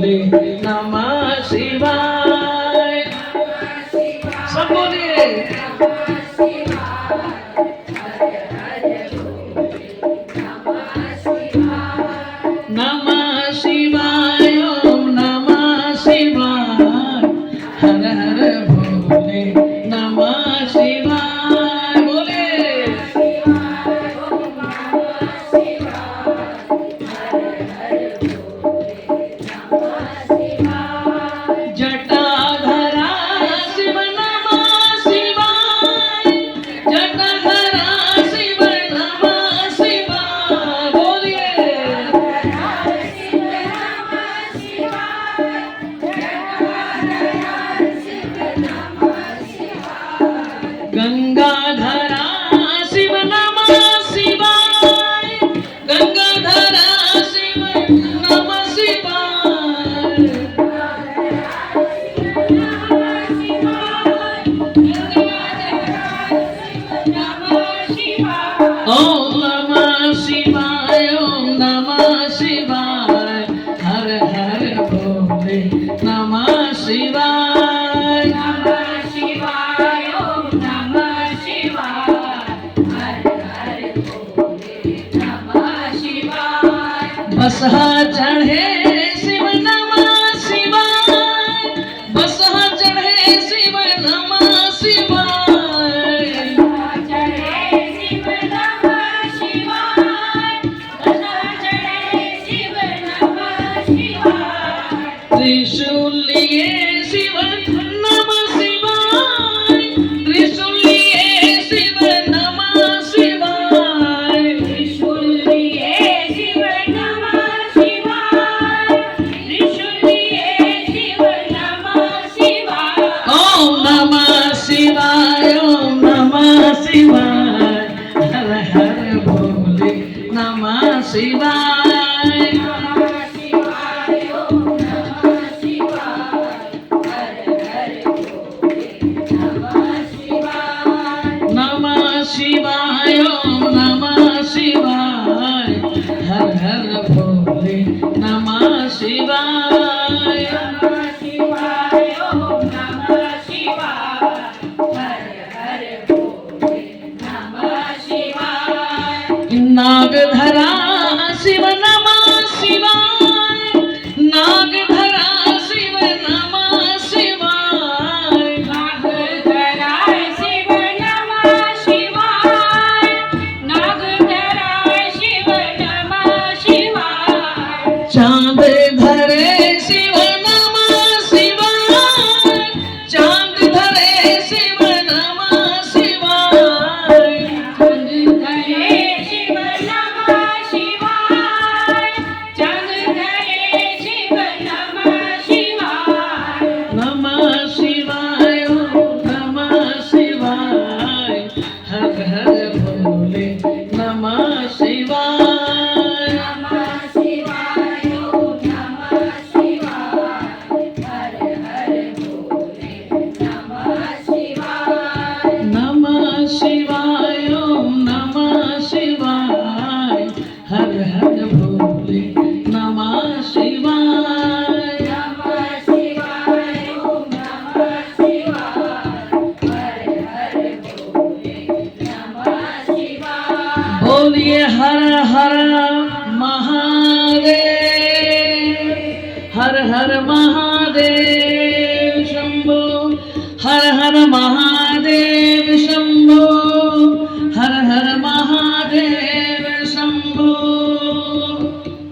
भोले नमः शिवाय। सब बोलिए नमः शिवाय, ओम नमः शिवाय, हर हर भोले नमः शिवाय। बोले जटाधरा शिव नमः शिवाय, जटाधरा शिव नमः शिवाय। बोलिए गंगाधरा शिव नमः शिवाय, गंगाधरा शिव नमः शिवाय। ओम नमः शिवाय, ओम नमः शिवाय, हर हर भोले नमः शिवाय। नमः शिवाय, ओम नमः शिवाय, हर हर भोले नमः शिवाय। बसहा चढ़े शिव नमः शिवाय, बसहा चढ़े शिव नमः शिवाय। त्रिशूल लिए शिव नमः शिवाय, त्रिशूल लिए शिव नमः शिवाय। त्रिशूल लिए शिव नमः शिवाय, त्रिशूल लिए शिव नमः शिवाय। ओम नमः शिवाय, ओम नमः शिवाय, हर हर भोले नमः शिवाय। नमः शिवाय, ओम नमः शिवाय, हर हर भोले नमः शिवाय। नमः शिवाय, ओम नमः शिवाय, हर हर भोले नमः शिवाय। नागधरा शिव नमः शिवाय, नागधरा शिव नमः शिवाय। नागधरा शिव नमः शिवाय, नागधरा शिव नमः शिवाय। चांद धरे शिव नमः शिवाय, चांद धरे शिव नमः शिवाय। चांद धरे शिव नमः शिवाय, चांद धरे शिव नमः शिवाय। नमः शिवाय, ओम नमः शिवाय, हर हर भोले नमः शिवाय। नमः शिवाय, ओम नमः शिवाय, हर हर भोले नमः शिवाय। नमः शिवाय, ओम नमः शिवाय, हर हर भोले नमः शिवाय। नमः शिवाय, ओम नमः शिवाय, हर हर भोले नमः शिवाय। बोलिए हर हर महादेव, हर हर महादेव शंभो, हर हर महादेव शंभो, हर हर महादेव शंभो।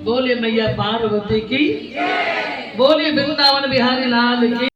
बोलिए मैया पार्वती की, बोलिए वृंदावन बिहारी लाल की।